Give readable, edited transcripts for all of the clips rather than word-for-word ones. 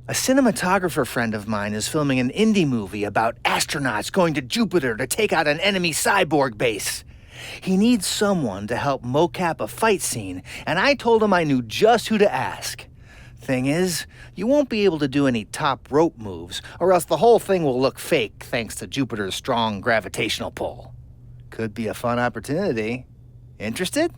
A cinematographer friend of mine is filming an indie movie about astronauts going to Jupiter to take out an enemy cyborg base. He needs someone to help mocap a fight scene, and I told him I knew just who to ask. Thing is, you won't be able to do any top rope moves, or else the whole thing will look fake thanks to Jupiter's strong gravitational pull. Could be a fun opportunity. Interested?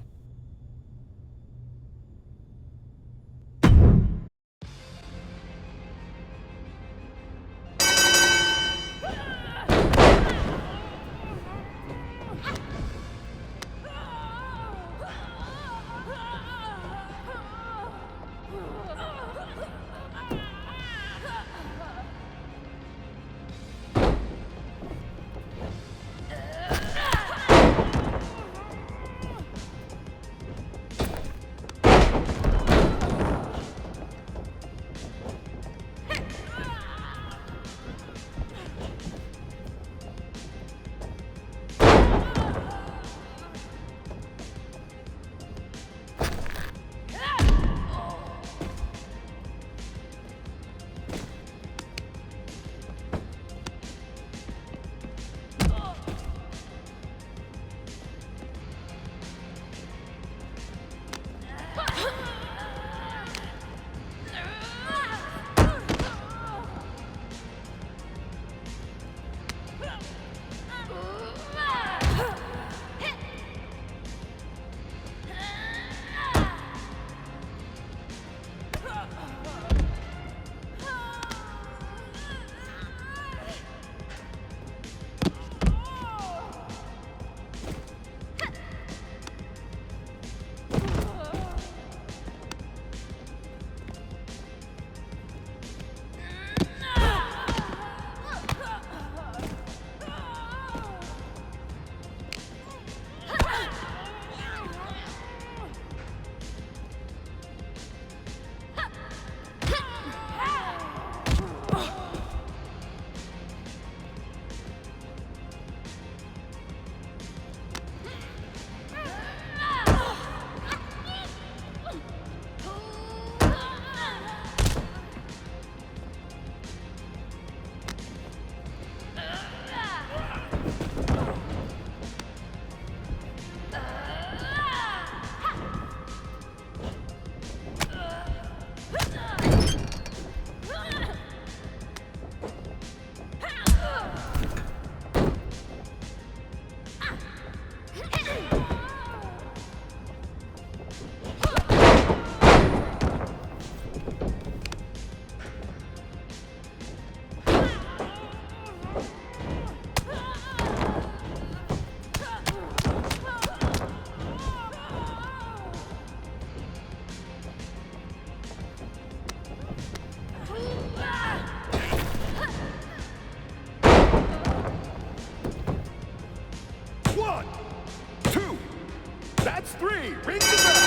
That's 3. Ring the bell.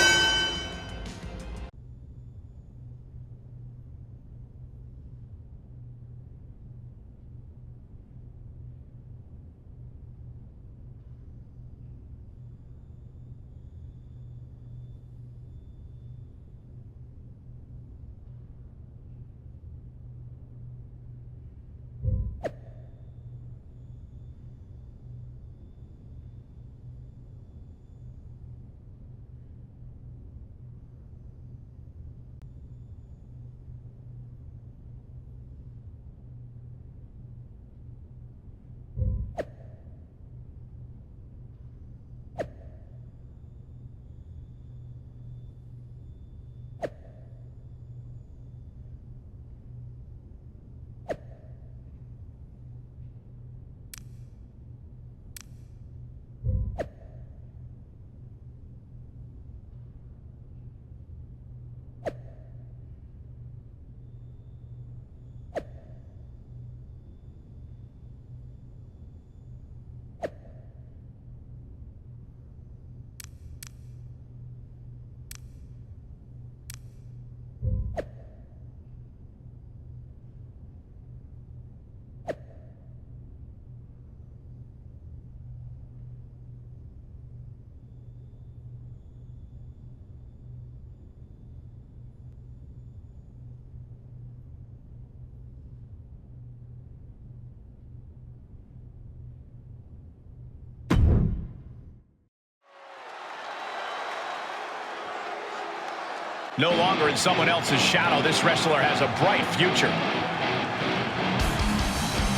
No longer in someone else's shadow, this wrestler has a bright future.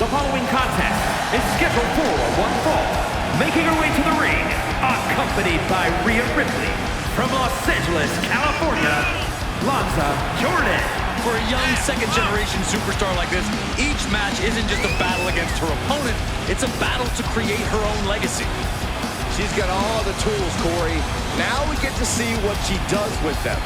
The following contest is scheduled for one fall. Making her way to the ring, accompanied by Rhea Ripley. From Los Angeles, California, Lanza Jordan. For a young second-generation superstar like this, each match isn't just a battle against her opponent, it's a battle to create her own legacy. She's got all the tools, Corey. Now we get to see what she does with them.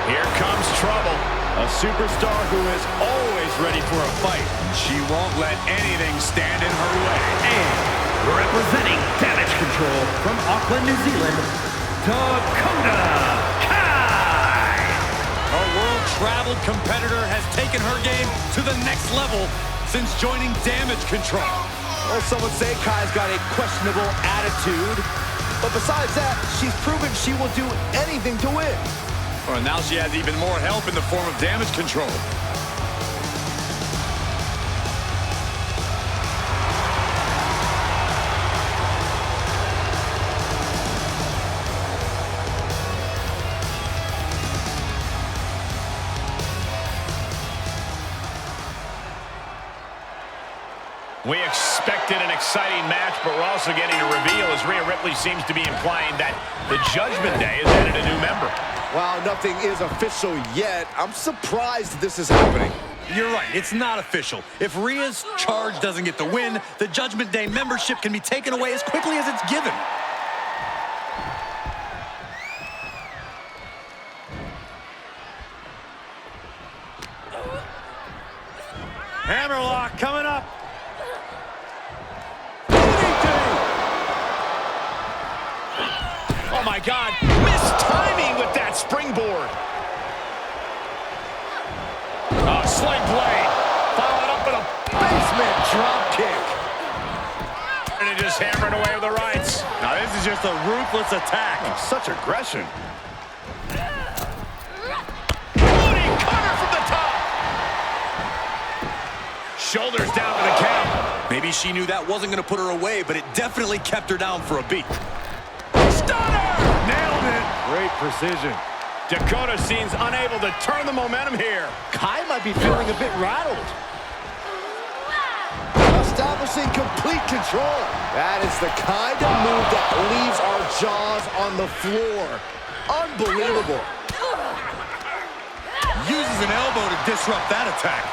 Here comes trouble. A superstar who is always ready for a fight. She won't let anything stand in her way. And representing Damage Control from Auckland, New Zealand, Dakota Kai. Our world-traveled competitor has taken her game to the next level since joining Damage Control. Well, some would say Kai's got a questionable attitude. But besides that, she's proven she will do anything to win. Well, now she has even more help in the form of Damage Control. We expected an exciting match, but we're also getting a reveal as Rhea Ripley seems to be implying that the Judgment Day has added a new member. While nothing is official yet, I'm surprised this is happening. You're right, it's not official. If Rhea's charge doesn't get the win, the Judgment Day membership can be taken away as quickly as it's given. Hammerlock coming up. Oh my God, missed timing with that springboard. Oh, sling blade. Followed up with a Basement drop kick. and it just hammered away with the rights. Now this is just a ruthless attack. Such aggression. Loading cutter from the top. Shoulders down to the count. Maybe she knew that wasn't going to put her away, but it definitely kept her down for a beat. Stunner! Nailed it. Great precision. Dakota seems unable to turn the momentum here. Kai might be feeling a bit rattled. Establishing complete control. That is the kind of move that leaves our jaws on the floor. Unbelievable. Uses an elbow to disrupt that attack.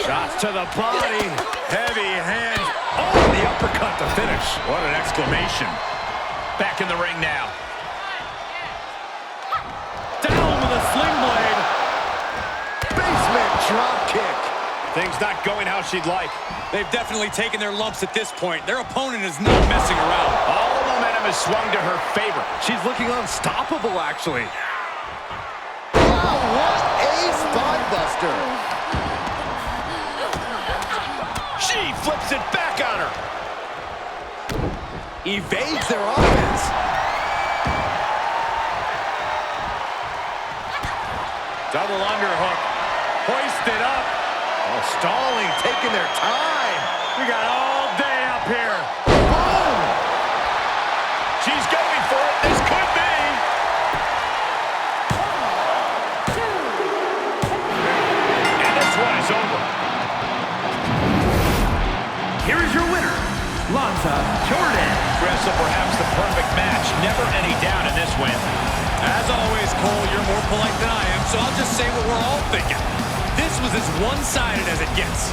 Shots to the body. Heavy hands. Oh, the uppercut to finish. What an exclamation. Back in the ring now. Down with a sling blade. Basement drop kick. Things not going how she'd like. They've definitely taken their lumps at this point. Their opponent is not messing around. All the momentum is swung to her favor. She's looking unstoppable, actually. Wow, what a spine buster. She flips it back on her. Evades their offense. Double underhook. Hoisted up. Oh, stalling, taking their time. We got all day up here. Boom! She's going for it. This could be. And this one is over. Here is your winner, Lanza Jordan. Wrestle perhaps the perfect match. Never any doubt in this win. As always, Cole, you're more polite than I am, so I'll just say what we're all thinking. This was as one-sided as it gets.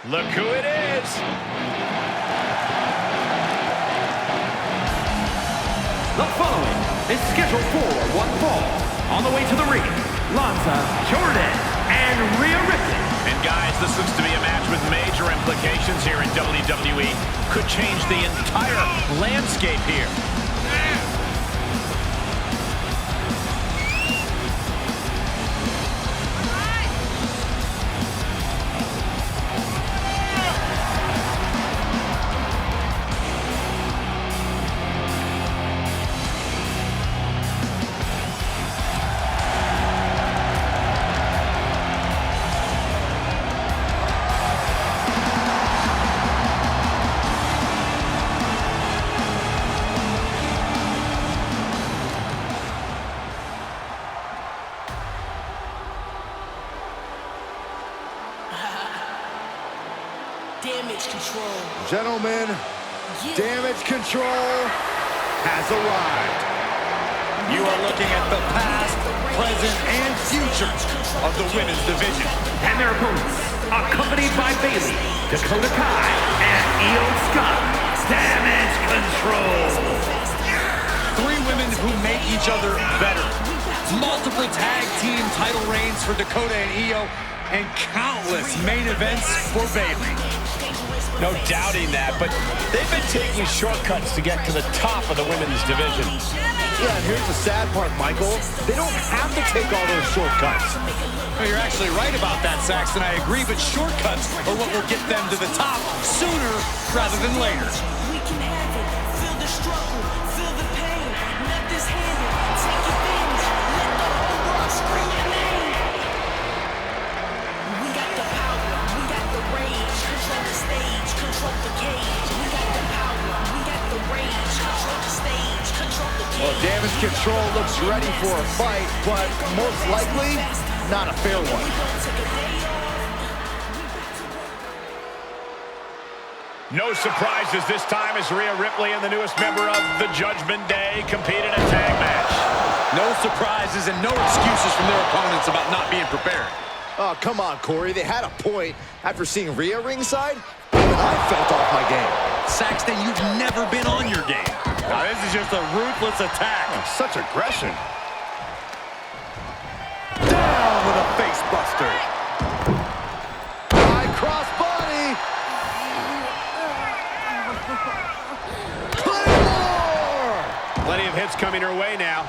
Look who it is. The following is scheduled for one fall. On the way to the ring, Lanza, Jordan, and Rhea Ripley. And guys, this looks to be a match with major implications here in WWE. Could change the entire landscape here. Damage control. Gentlemen, damage control has arrived. You are looking at the past, present, and future of the women's division. And their opponents, accompanied by Bayley, Dakota Kai, and Io Scott. Damage control. Three women who make each other better. Multiple tag team title reigns for Dakota and Io, and countless main events for Bayley. No doubting that, but they've been taking shortcuts to get to the top of the women's division. Yeah, and here's the sad part, Michael. They don't have to take all those shortcuts. Well, you're actually right about that, Saxton. I agree, but shortcuts are what will get them to the top sooner rather than later. We can have it. Feel the struggle. Feel the pain. Nothing's handed. Take advantage. Let the whole world scream your name. We got the power. We got the rage. Control the stage. Control the cage. We got the power. We got the rage. Control the stage. Control the cage. Well, damage control looks ready for a fight, but most likely, not a fair one. No surprises this time as Rhea Ripley and the newest member of the Judgment Day compete in a tag match. No surprises and no excuses from their opponents about not being prepared. Oh, come on, Corey. They had a point. After seeing Rhea ringside, even I felt off my game. Saxton, you've never been on your game. Now, this is just a ruthless attack. Such aggression. Down with a face buster. High cross body. Claymore. Plenty of hits coming her way now.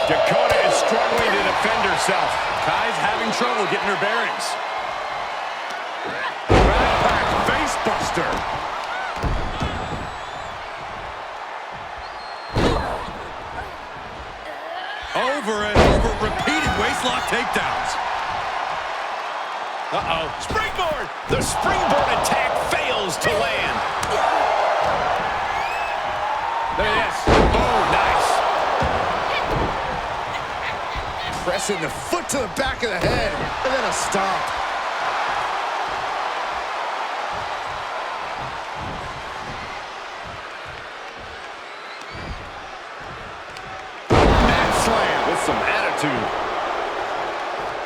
Dakota is struggling to defend herself. Kai's having trouble getting her bearings. Backpack face buster. Over and over, repeated waistlock takedowns. Uh-oh. Springboard! The springboard attack fails to land. Look at this. Oh, nice. Pressing the foot to the back of the head, and then a stomp. Mat slam with some attitude.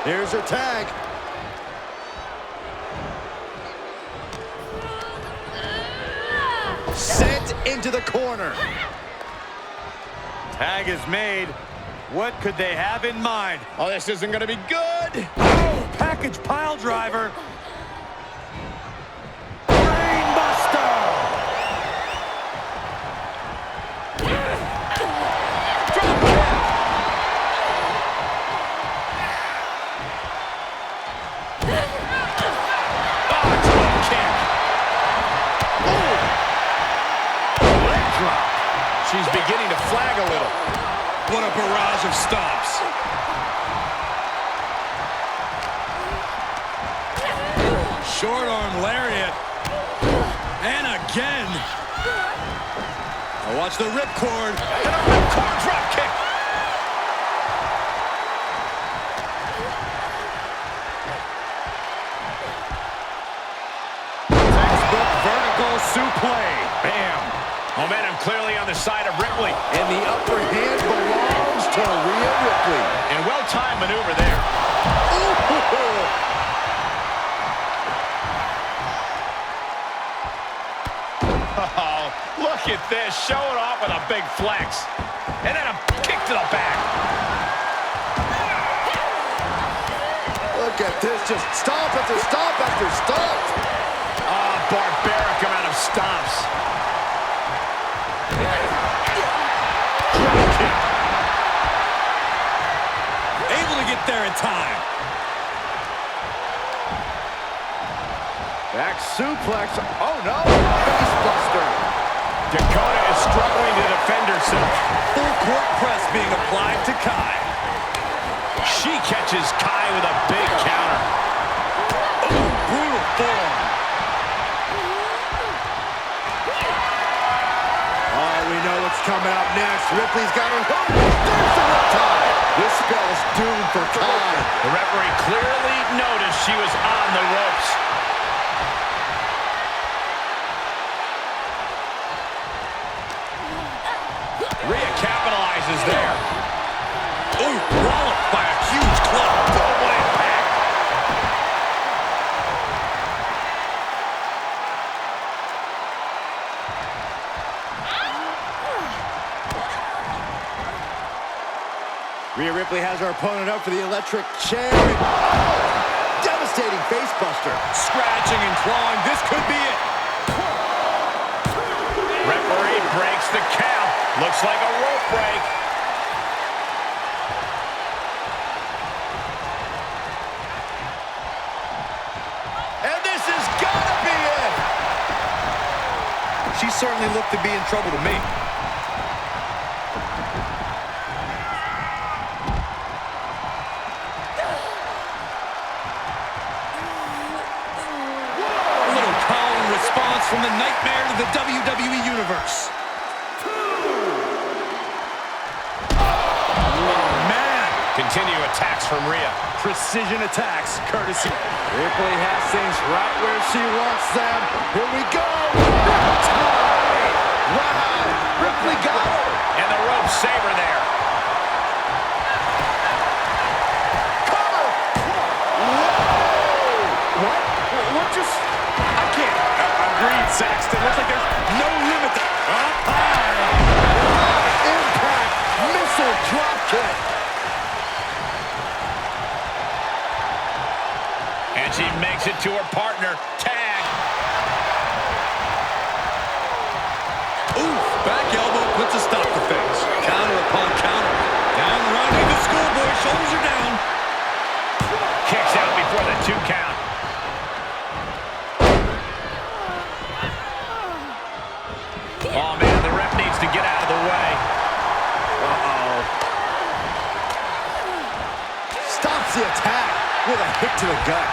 Here's her tag. Sent into the corner. Tag is made. What could they have in mind? Oh, this isn't going to be good. Oh, package pile driver. Brainbuster. Drop kick. Oh, drop kick. Ooh. Leg drop. She's beginning to flag a little. What a barrage of stomps. Short arm lariat. And again. Now watch the ripcord. And a ripcord drop kick. Textbook vertical suplex. Bam. Momentum clearly on the side of Ripley. And the upper hand belongs to Rhea Ripley. And well-timed maneuver there. Ooh. Look at this, showing off with a big flex. And then a kick to the back. Look at this, just stomp after stomp after stomp. Oh, barbaric amount of stomps. Drop kick. Able to get there in time. Back suplex. Oh no, face buster. Dakota is struggling to defend herself. Full court press being applied to Kai. She catches Kai with a big counter. Oh, brutal form. Oh, we know what's coming up next. Ripley's got her hook. There's the riptide. This spell's doomed for Kai. The referee clearly noticed she was on the ropes. Rhea capitalizes there. Ooh, walloped by a huge club. What impact. Rhea Ripley has her opponent up for the electric chair. Oh, devastating face buster. Scratching and clawing. This could be it. Referee breaks the count. Looks like a rope break. And this has got to be it. She certainly looked to be in trouble to me. A little call and response from the nightmare to the WWE Universe. Continue attacks from Rhea. Precision attacks, courtesy. Ripley has things right where she wants them. Here we go. Riptide. Wow. Ripley got her. And the rope saver there. Cover. Whoa. What just? I can't. Agreed, Saxton. Looks like there's no limit to... Up high. Impact. Missile drop kick. And she makes it to her partner. Tag. Oof, back elbow puts a stop to things. Counter upon counter. Down the run into the schoolboy. Shoulders are down. Kicks out before the 2 count. Oh, man, the ref needs to get out of the way. Uh-oh. Stops the attack with a hit to the gut.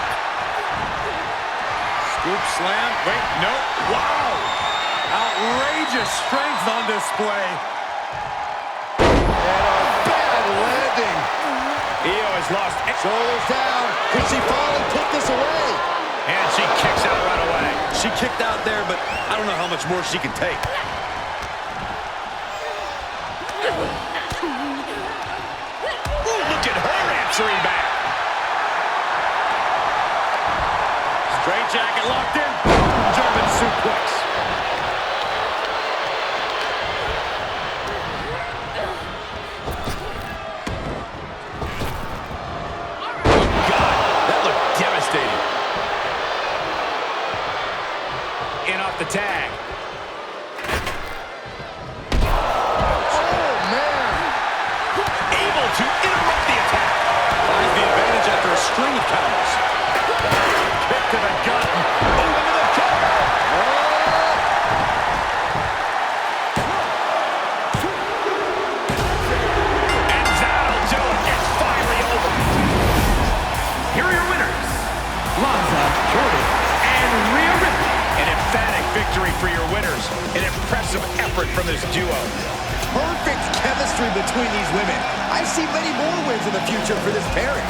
Scoop slam. Wait, no. Wow. Outrageous strength on display. And a bad landing. Io has lost. Shoulders down. Can she finally put this away? And she kicks out right away. She kicked out there, but I don't know how much more she can take. Ooh, look at her answering back. Straight jacket locked in. German suplex. God, that looked devastating. In off the tag. Oh, man. Able to interrupt the attack. Finds the advantage after a string of counters. Kick to the gut. Oh, into the cover. And that'll do it. It's finally over. Here are your winners, Lanza, Jordan, and Rhea Ripley. An emphatic victory for your winners. An impressive effort from this duo. Perfect chemistry between these women. I see many more wins in the future for this pairing.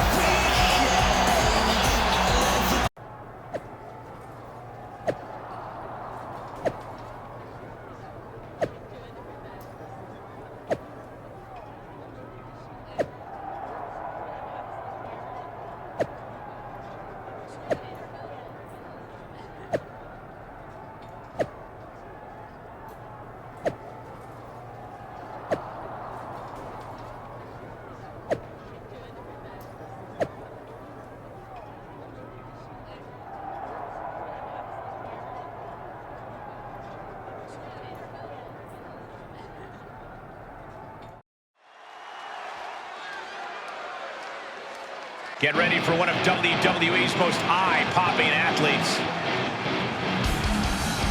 Get ready for one of WWE's most eye-popping athletes.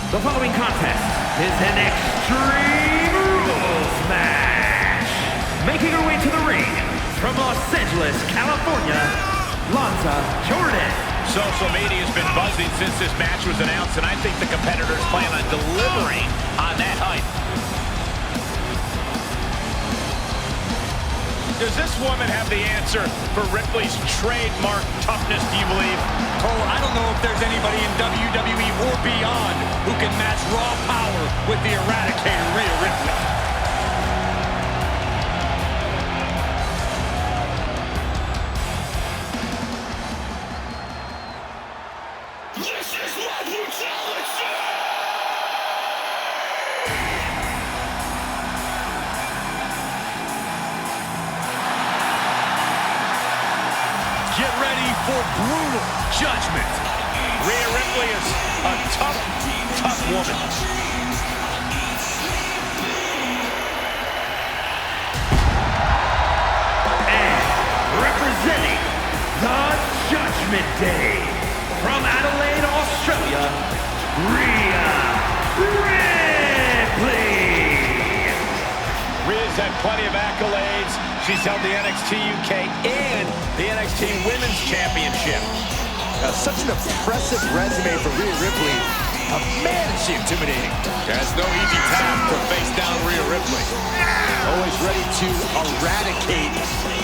The following contest is an Extreme Rules match. Making her way to the ring from Los Angeles, California, Lanza Jordan. Social media has been buzzing since this match was announced, and I think the competitors plan on delivering on that hype. Does this woman have the answer for Ripley's trademark toughness, do you believe? Cole, I don't know if there's anybody in WWE or beyond who can match raw power with the Eradicator, Rhea Ripley. This is my brutality! Get ready for brutal judgment. Rhea Ripley is a tough, tough woman. And representing the Judgment Day, from Adelaide, Australia, Rhea Ripley. Rhea's had plenty of accolades. She's held the NXT UK and the NXT Women's Championship. Such an impressive resume for Rhea Ripley. Man, is she intimidating. It's no easy task to face down Rhea Ripley. Always ready to eradicate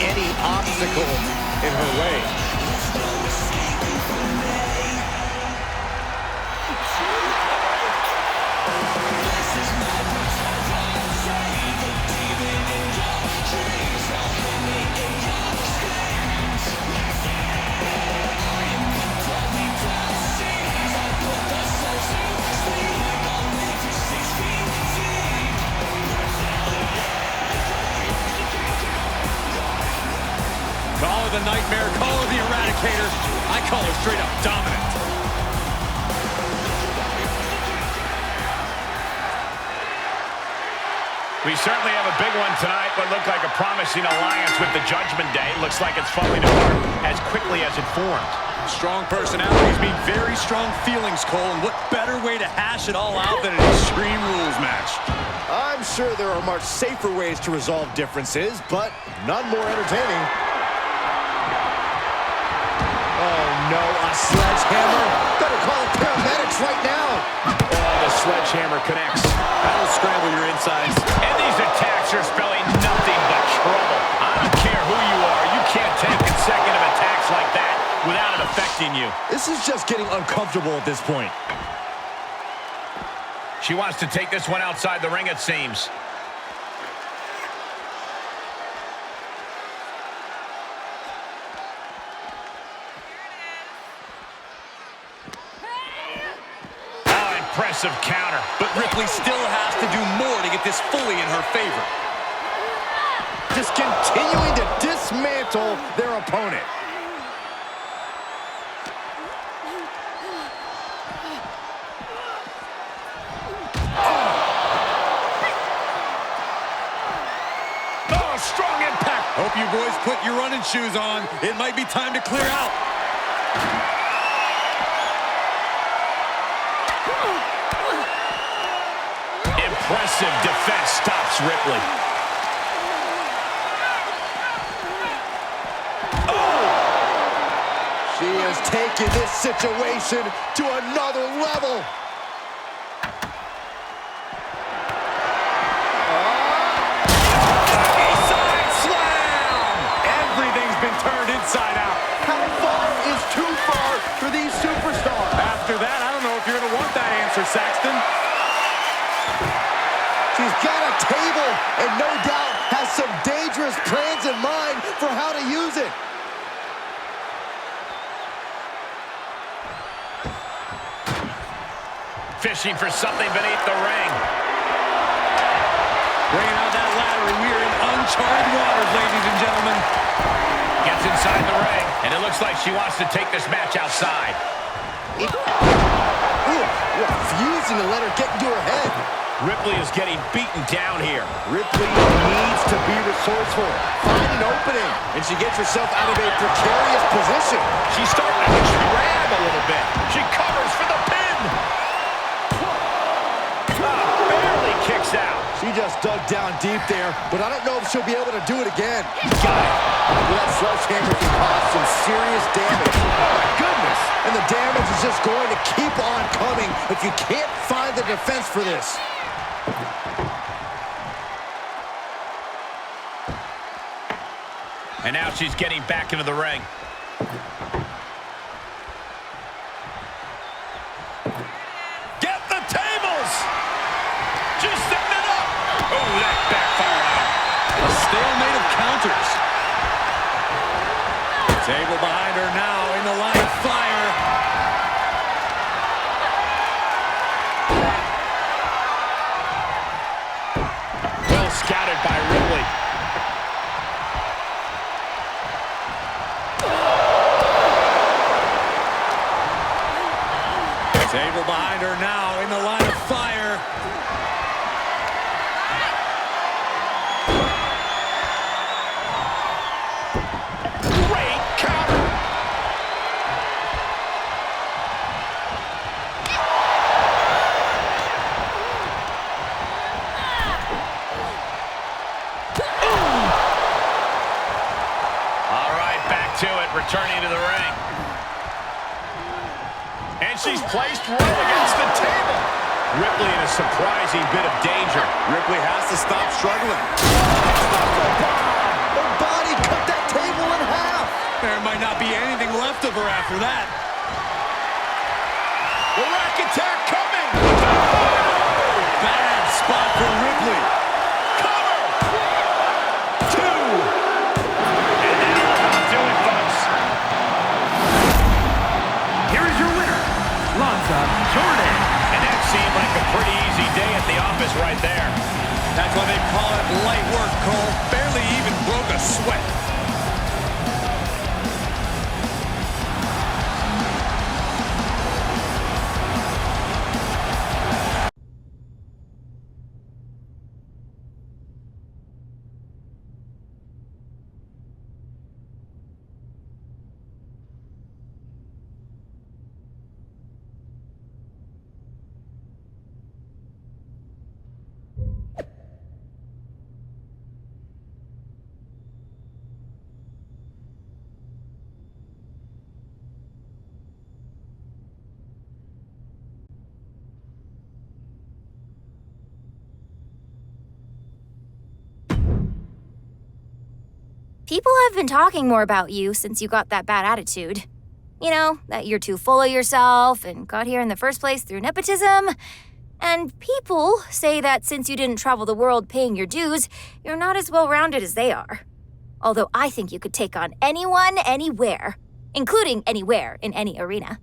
any obstacle in her way. Call her the Nightmare, call her the Eradicator. I call her straight up dominant. We certainly have a big one tonight, what looked like a promising alliance with the Judgment Day. Looks like it's falling apart as quickly as it formed. Strong personalities mean very strong feelings, Cole. And what better way to hash it all out than an Extreme Rules match? I'm sure there are much safer ways to resolve differences, but none more entertaining. Oh no, a sledgehammer. Better call paramedics right now. Oh, the sledgehammer connects. That'll scramble your insides. And these attacks are spelling nothing but trouble. I don't care who you are. You can't take consecutive attacks like that without it affecting you. This is just getting uncomfortable at this point. She wants to take this one outside the ring, it seems. Oh, impressive counter. But Ripley still has to do more to get this fully in her favor. Just continuing to dismantle their opponent. Oh, strong impact. Hope you boys put your running shoes on. It might be time to clear out. Impressive defense stops Ripley. She has taken this situation to another level. Side slam! Everything's been turned inside out. How far is too far for these superstars? After that, I don't know if you're going to want that answer, Saxton. She's got a table and no doubt has some dangerous plans in mind for how to use it. Fishing for something beneath the ring. Bringing out that ladder, and we are in uncharted waters, ladies and gentlemen. Gets inside the ring, and it looks like she wants to take this match outside. Refusing to let her get into her head. Ripley is getting beaten down here. Ripley needs to be resourceful. Finding clean opening, and she gets herself out of a precarious position. She's starting to grab a little bit. She covers for the pin. Barely kicks out. She just dug down deep there, but I don't know if she'll be able to do it again. Got it. Well, that sledgehammer can cause some serious damage. Oh, my goodness. And the damage is just going to keep on coming if you can't find the defense for this. And now she's getting back into the ring. Get the tables! She's setting it up! Oh, that backfired. A stalemate of counters. Table behind her now in the line of fire. Well scouted by Ripley. Table behind her now in the line of fire. Great counter. All right, back to it, returning to the ring. And she's placed right against the table. Ripley in a surprising bit of danger. Ripley has to stop struggling. Her body cut that table in half. There might not be anything left of her after that. The rack attack coming. Bad spot for Ripley. Cover. Two. And that'll do it, folks. Here is your winner, Lanza Jordan. And that seemed like a pretty easy day at the office right there. That's why they call it light work, Cole. Barely even broke a sweat. People have been talking more about you since you got that bad attitude. You know, that you're too full of yourself and got here in the first place through nepotism. And people say that since you didn't travel the world paying your dues, you're not as well-rounded as they are. Although I think you could take on anyone, anywhere, including anywhere in any arena.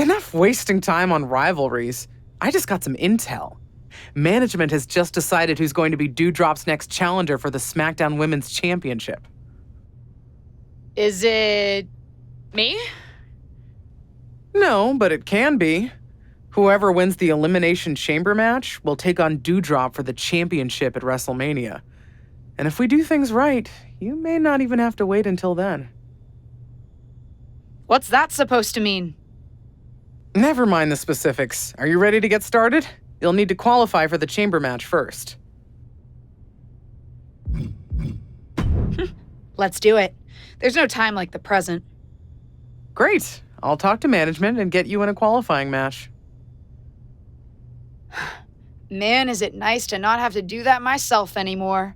Enough wasting time on rivalries. I just got some intel. Management has just decided who's going to be Dewdrop's next challenger for the SmackDown Women's Championship. Is it me? No, but it can be. Whoever wins the Elimination Chamber match will take on Dewdrop for the championship at WrestleMania. And if we do things right, you may not even have to wait until then. What's that supposed to mean? Never mind the specifics. Are you ready to get started? You'll need to qualify for the chamber match first. Let's do it. There's no time like the present. Great. I'll talk to management and get you in a qualifying match. Man, is it nice to not have to do that myself anymore.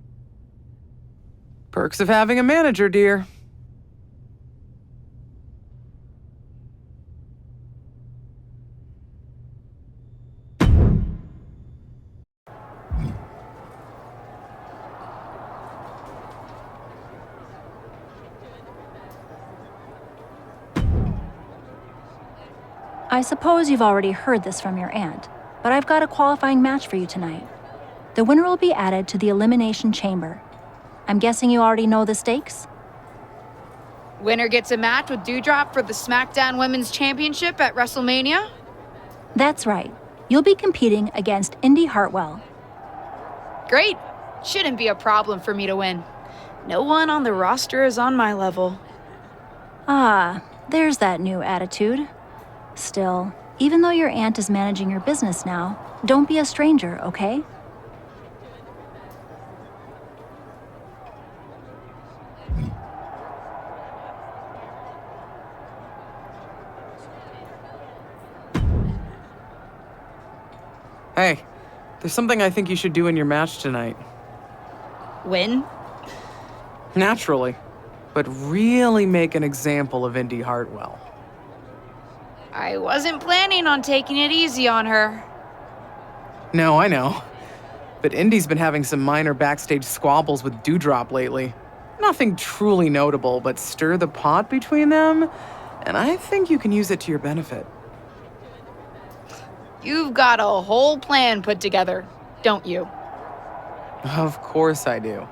Perks of having a manager, dear. I suppose you've already heard this from your aunt, but I've got a qualifying match for you tonight. The winner will be added to the Elimination Chamber. I'm guessing you already know the stakes? Winner gets a match with Dewdrop for the SmackDown Women's Championship at WrestleMania? That's right. You'll be competing against Indy Hartwell. Great. Shouldn't be a problem for me to win. No one on the roster is on my level. Ah, there's that new attitude. Still, even though your aunt is managing your business now, don't be a stranger, okay? Hey, there's something I think you should do in your match tonight. Win? Naturally, but really make an example of Indy Hartwell. I wasn't planning on taking it easy on her. No, I know. But Indy's been having some minor backstage squabbles with Dewdrop lately. Nothing truly notable, but stir the pot between them, and I think you can use it to your benefit. You've got a whole plan put together, don't you? Of course I do.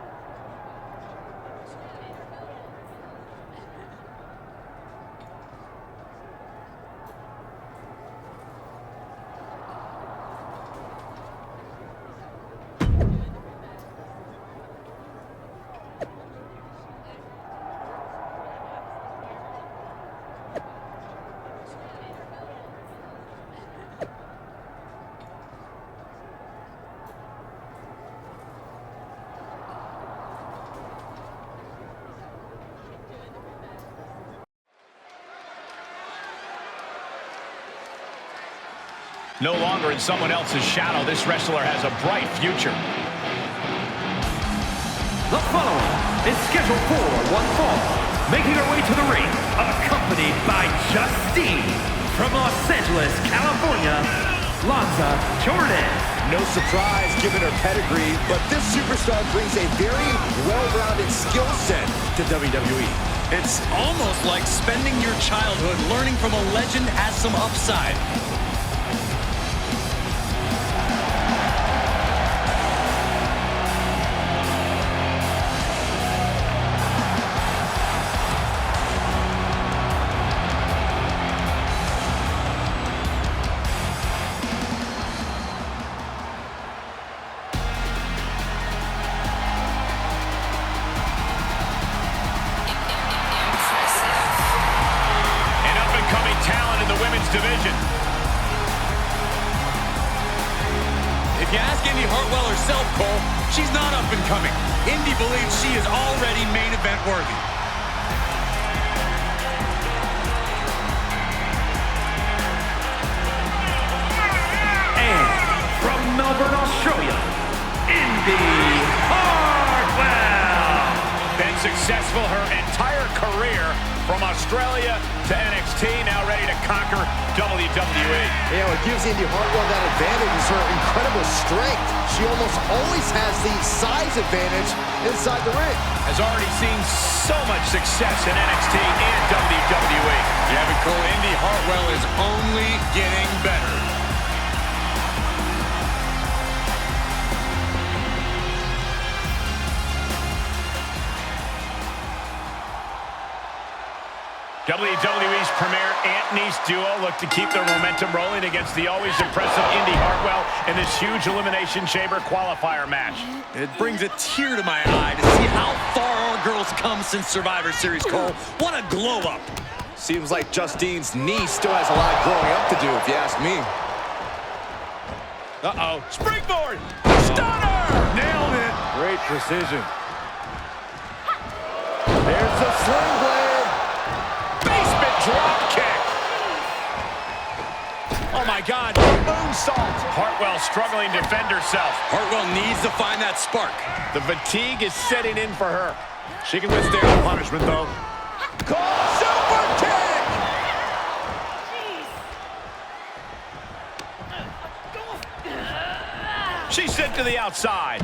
No longer in someone else's shadow, this wrestler has a bright future. The following is scheduled for one fall, making her way to the ring, accompanied by Justine from Los Angeles, California, Lanza Jordan. No surprise given her pedigree, but this superstar brings a very well-rounded skill set to WWE. It's almost like spending your childhood learning from a legend has some upside. Division. If you ask Indy Hartwell herself, Cole, she's not up and coming. Indy believes she is already main event worthy. And from Melbourne, Australia, Indy Hartwell. Been successful her entire career from Australia to NXT, now ready to conquer WWE. Yeah, what gives Indy Hartwell that advantage is her incredible strength. She almost always has the size advantage inside the ring. Has already seen so much success in NXT and WWE. Yeah, but Cole, Indy Hartwell is only getting better. WWE's premier Ant-Nice duo look to keep their momentum rolling against the always impressive Indy Hartwell in this huge Elimination Chamber qualifier match. It brings a tear to my eye to see how far our girls come since Survivor Series, Cole. What a glow-up. Seems like Justine's niece still has a lot growing up to do, if you ask me. Uh-oh. Springboard! Stunner! Nailed it! Great precision. There's the sling blade. Basement drop kick. Oh, my God. Moonsault. Hartwell struggling to defend herself. Hartwell needs to find that spark. The fatigue is setting in for her. She can withstand the punishment, though. Super kick! She's sent to the outside.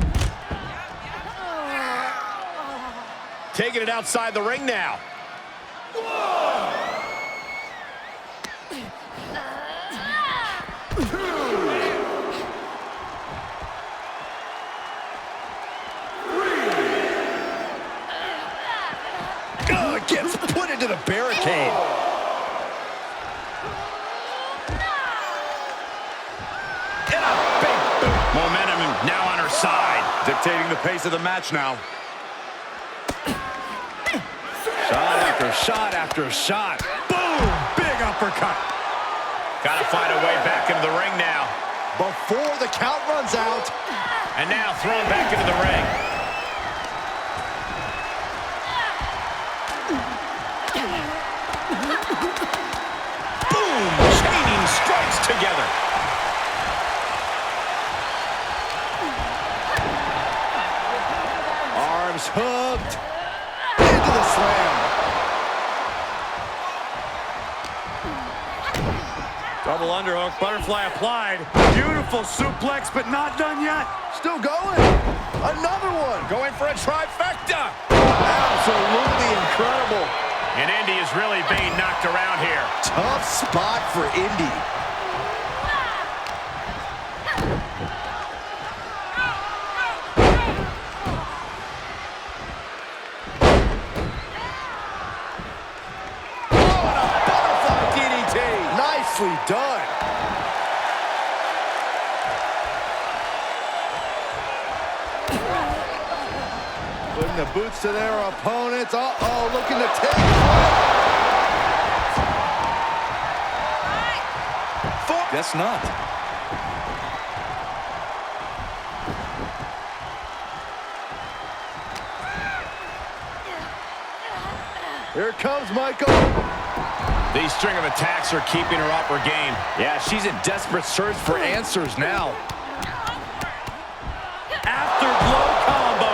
Taking it outside the ring now. Gets put into the barricade. And a big boot. Momentum now on her side. Dictating the pace of the match now. Shot after shot after shot. Boom! Big uppercut. Gotta find a way back into the ring now. Before the count runs out. And now thrown back into the ring. Boom! Chaining strikes together. Arms hooked. Into the slam. Double underhook, butterfly applied. Beautiful suplex, but not done yet. Still going. Another one. Going for a trifecta. Absolutely incredible. And Indy is really being knocked around here. Tough spot for Indy. Oh, and a butterfly DDT. Nicely done. Putting the boots to their opponents. Uh-oh, looking to take it. Guess not. Here comes Michael. These string of attacks are keeping her off her game. Yeah, she's in desperate search for answers now. Afterglow combo.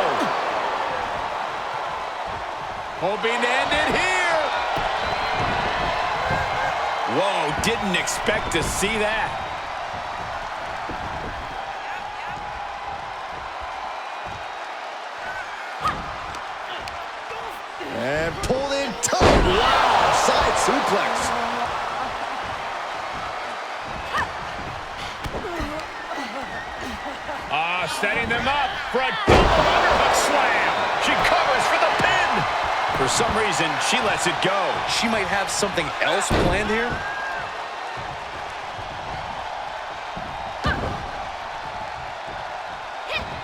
Hoping to end it here. Whoa, didn't expect to see that. And pulled in tough. Wow, side suplex. Setting them up for a double underhook slam. She covers for the pin. For some reason, she lets it go. She might have something else planned here.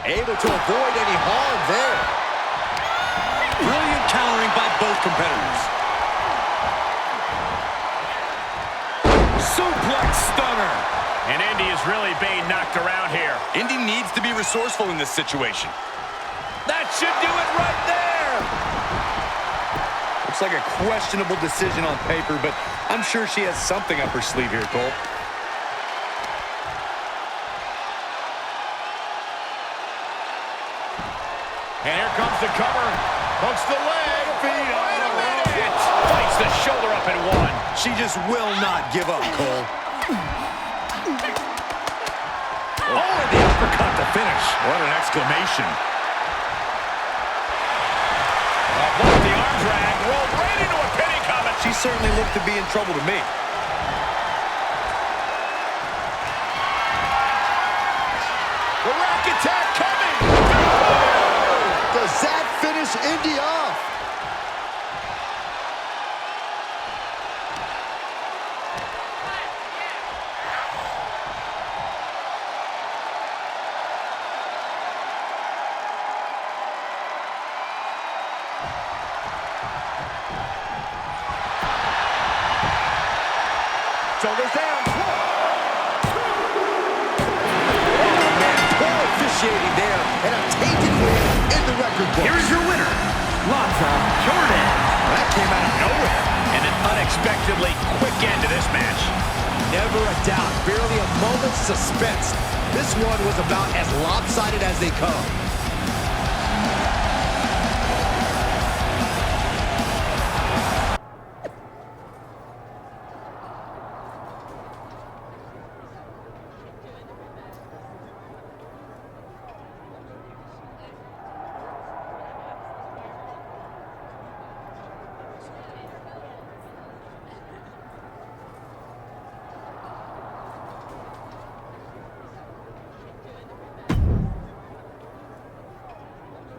Able to avoid any harm there. Brilliant countering by both competitors. Suplex stunner. And Indy is really being knocked around here. Indy needs to be resourceful in this situation. That should do it right there. Looks like a questionable decision on paper, but I'm sure she has something up her sleeve here, Cole. And here comes the cover. Hooks the leg. Feet on the ropes. Fights the shoulder up and one. She just will not give up, Cole. Oh, and the uppercut to finish. What an exclamation. Blocked the arm drag. Rolled right into a pinning comment. She certainly looked to be in trouble to me. Indy off. Shoulders down. Poor officiating there, and a tainted win in the record book. Here is your winner, Lanza Jordan. That came out of nowhere. And an unexpectedly quick end to this match. Never a doubt, barely a moment's suspense. This one was about as lopsided as they come.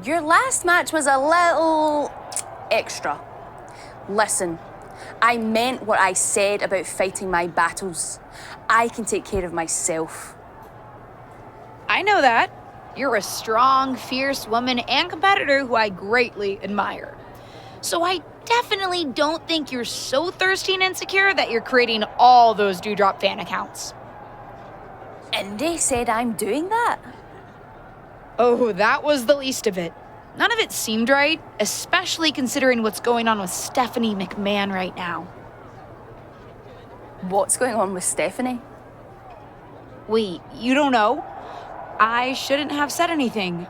Your last match was a little extra. Listen, I meant what I said about fighting my battles. I can take care of myself. I know that. You're a strong, fierce woman and competitor who I greatly admire. So I definitely don't think you're so thirsty and insecure that you're creating all those Dewdrop fan accounts. Indy said I'm doing that? Oh, that was the least of it. None of it seemed right, especially considering what's going on with Stephanie McMahon right now. What's going on with Stephanie? Wait, you don't know? I shouldn't have said anything.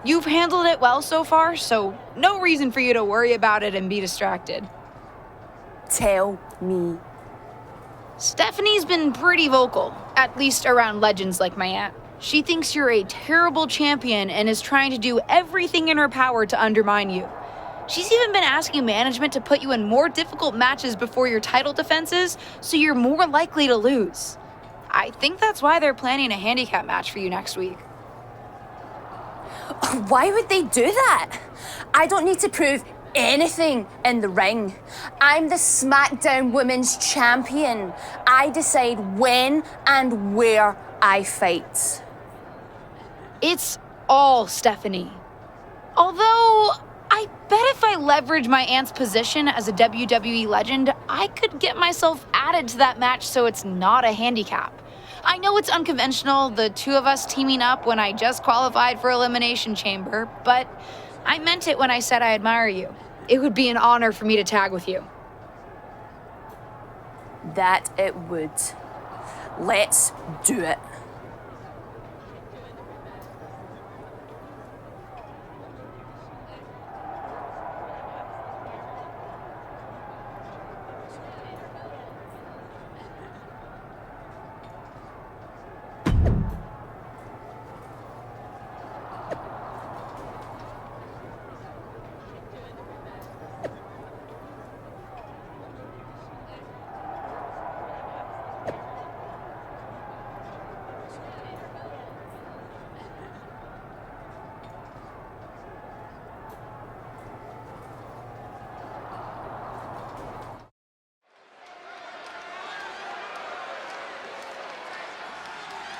You've handled it well so far, so no reason for you to worry about it and be distracted. Tell me. Stephanie's been pretty vocal, at least around legends like my aunt. She thinks you're a terrible champion and is trying to do everything in her power to undermine you. She's even been asking management to put you in more difficult matches before your title defenses, so you're more likely to lose. I think that's why they're planning a handicap match for you next week. Why would they do that? I don't need to prove anything in the ring. I'm the SmackDown Women's Champion. I decide when and where I fight. It's all Stephanie. Although, I bet if I leverage my aunt's position as a WWE legend, I could get myself added to that match so it's not a handicap. I know it's unconventional, the two of us teaming up when I just qualified for Elimination Chamber, but I meant it when I said I admire you. It would be an honor for me to tag with you. That it would. Let's do it.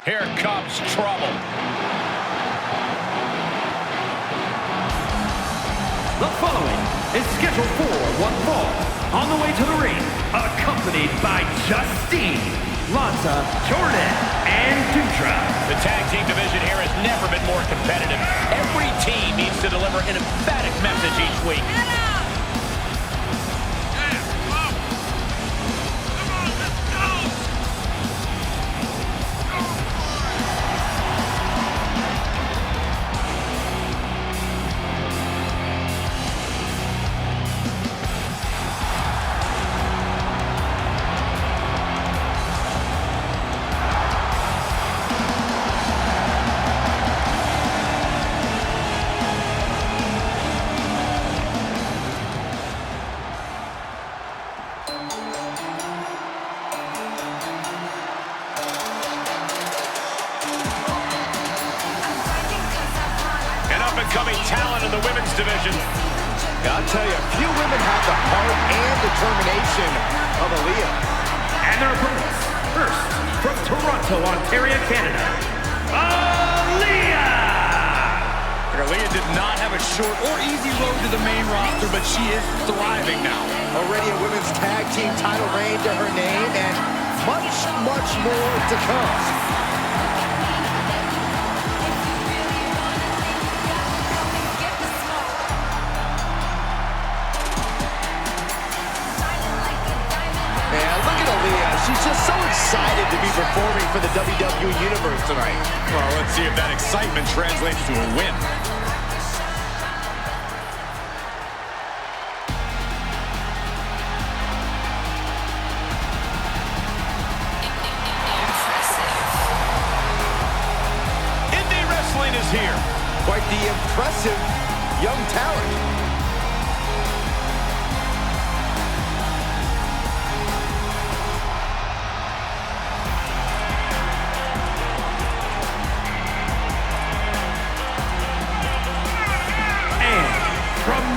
Here comes trouble. The following is scheduled for one fall. On the way to the ring, accompanied by Justine, Lanza, Jordan, and Dutra. The tag team division here has never been more competitive. Every team needs to deliver an emphatic message each week. Coming talent in the women's division. I'll tell you, few women have the heart and determination of Aaliyah. And their opponents, first, from Toronto, Ontario, Canada, Aaliyah! Aaliyah did not have a short or easy road to the main roster, but she is thriving now. Already a women's tag team title reign to her name, and much, much more to come. She's just so excited to be performing for the WWE Universe tonight. Well, let's see if that excitement translates to a win. Indie wrestling is here. Quite the impressive young talent.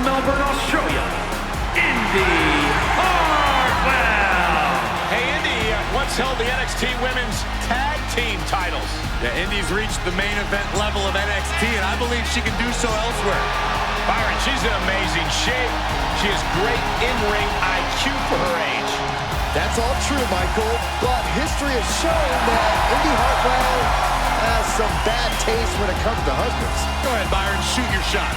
Melbourne, Australia, Indy Hartwell. Hey, Indy once held the NXT Women's Tag Team titles. Yeah, Indy's reached the main event level of NXT, and I believe she can do so elsewhere. Byron, she's in amazing shape. She has great in-ring IQ for her age. That's all true, Michael, but history has shown that Indy Hartwell has some bad taste when it comes to husbands. Go ahead, Byron, shoot your shot.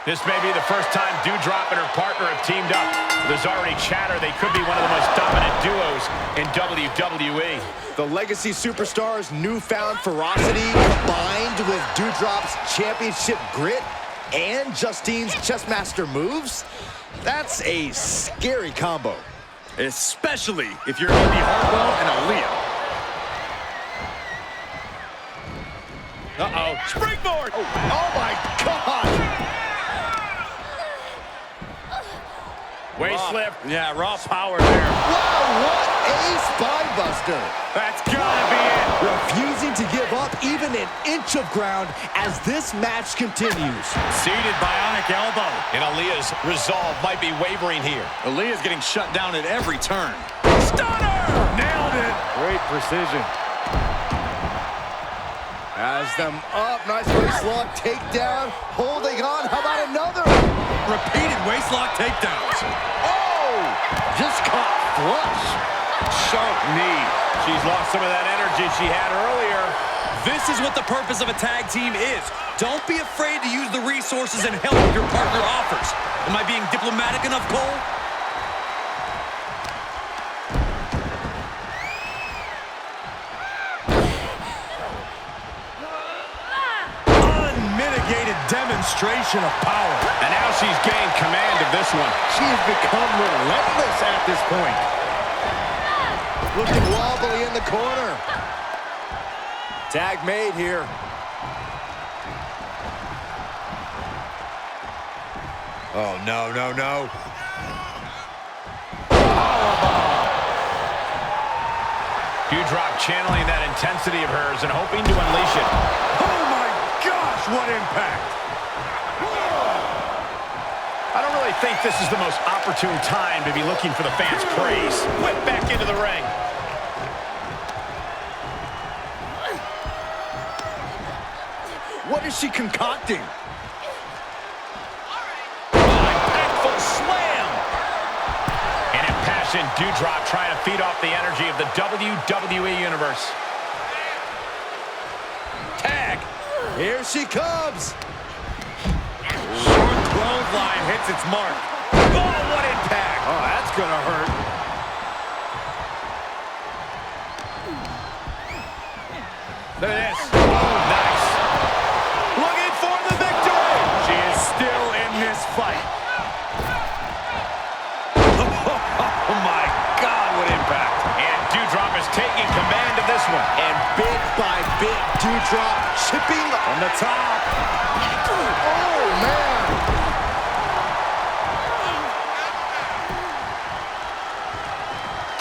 This may be the first time Doudrop and her partner have teamed up. There's already chatter they could be one of the most dominant duos in WWE. The Legacy Superstar's newfound ferocity combined with Doudrop's championship grit and Justine's chessmaster moves, that's a scary combo. Especially if you're Indy Hartwell and Aaliyah. Uh-oh. Springboard! Oh my God! Waist lift. Yeah, raw power there. Wow, what a spine buster. That's gotta be it. Refusing to give up even an inch of ground as this match continues. Seated bionic elbow. And Aaliyah's resolve might be wavering here. Aaliyah's getting shut down at every turn. Stunner! Nailed it. Great precision. Has them up. Nice waistlock takedown. Holding on. How about another? Repeated waistlock takedowns. Oh! Just caught flush. Sharp knee. She's lost some of that energy she had earlier. This is what the purpose of a tag team is. Don't be afraid to use the resources and help your partner offers. Am I being diplomatic enough, Cole? Demonstration of power. And now she's gained command of this one. She has become relentless at this point. Looking wobbly in the corner. Tag made here. Oh, no, no, no. Doudrop channeling that intensity of hers and hoping to unleash it. Oh, my gosh, what impact. I don't really think this is the most opportune time to be looking for the fans' praise. Whip back into the ring. What is she concocting? Impactful slam. An impassioned Doudrop trying to feed off the energy of the WWE Universe. Tag. Here she comes. Short clothesline hits its mark. Oh, what impact. Oh, that's gonna hurt. Look at this. Oh, nice. Looking for the victory. She is still in this fight. Oh, my God, what impact. And Doudrop is taking command of this one. And bit by bit, Doudrop chipping on the top. Oh, man.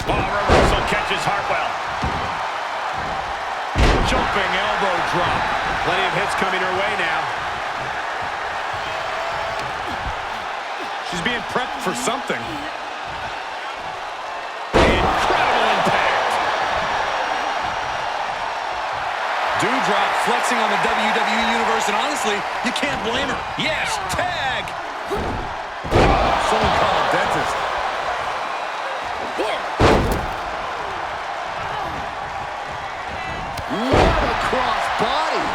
Oh, reversal catches Harper Jumping elbow drop. Plenty of hits coming her way now. She's being prepped for something. Incredible impact. Dewdrop flexing on the WWE Universe, and honestly, you can't blame her. Yes, tag. Someone call a dentist. What a cross body.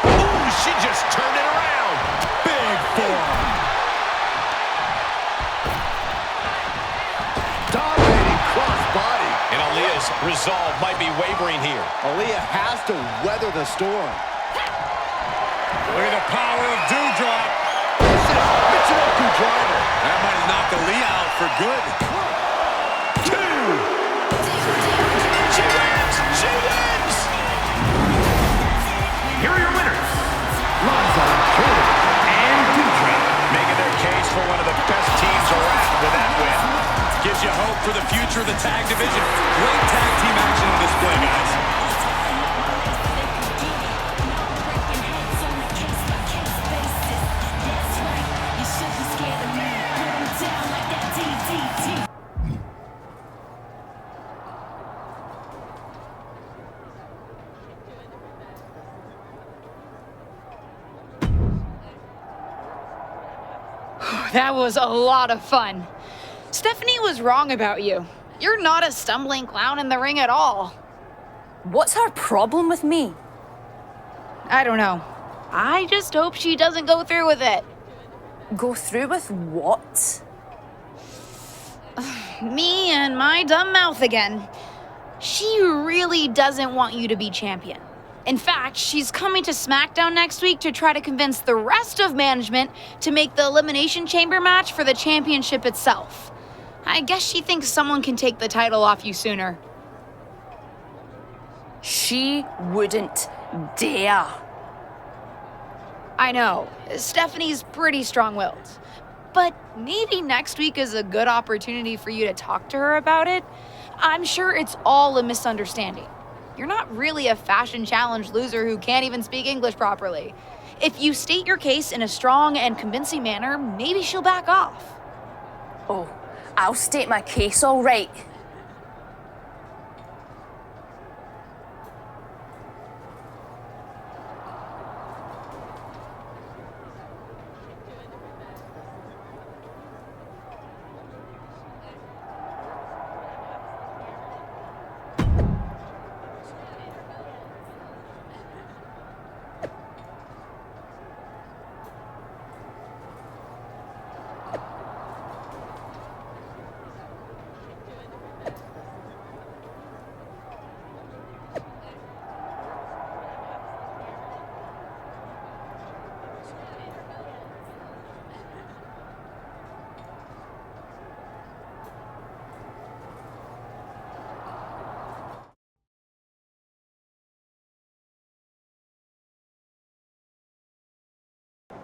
Ooh, she just turned it around. Big forearm. Dominating cross body. And Aaliyah's resolve might be wavering here. Aaliyah has to weather the storm. Look at the power of Dewdrop. Michinoku driver. That might have knocked Aaliyah out for good. 2. She wins! She wins! Here are your winners, Lanza, and Dewdrop. Making their case for one of the best teams around with that win. Gives you hope for the future of the tag division. Great tag team action on display, guys. That was a lot of fun. Stephanie was wrong about you. You're not a stumbling clown in the ring at all. What's her problem with me? I don't know. I just hope she doesn't go through with it. Go through with what? Me and my dumb mouth again. She really doesn't want you to be champion. In fact, she's coming to SmackDown next week to try to convince the rest of management to make the Elimination Chamber match for the championship itself. I guess she thinks someone can take the title off you sooner. She wouldn't dare. I know, Stephanie's pretty strong-willed. But maybe next week is a good opportunity for you to talk to her about it. I'm sure it's all a misunderstanding. You're not really a fashion challenge loser who can't even speak English properly. If you state your case in a strong and convincing manner, maybe she'll back off. Oh, I'll state my case all right.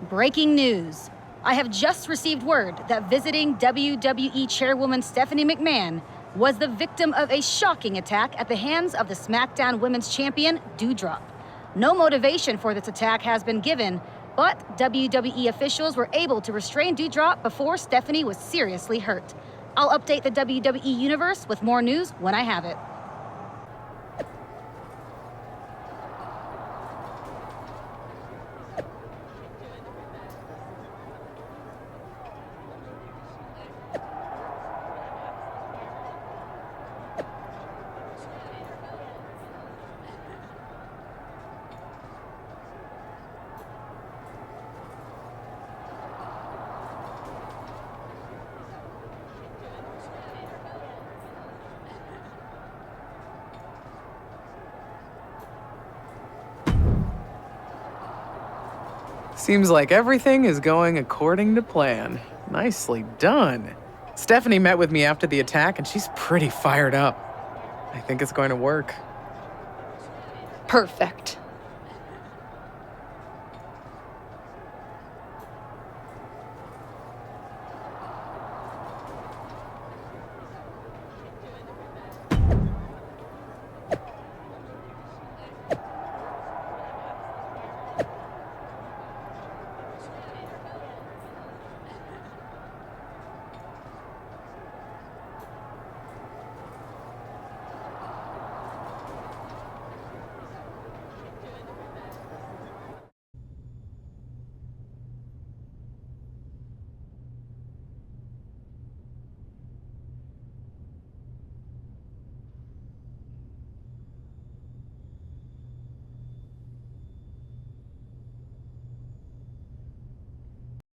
Breaking news. I have just received word that visiting WWE Chairwoman Stephanie McMahon was the victim of a shocking attack at the hands of the SmackDown Women's Champion, Dewdrop. No motivation for this attack has been given, but WWE officials were able to restrain Dewdrop before Stephanie was seriously hurt. I'll update the WWE Universe with more news when I have it. Seems like everything is going according to plan. Nicely done. Stephanie met with me after the attack, and she's pretty fired up. I think it's going to work. Perfect.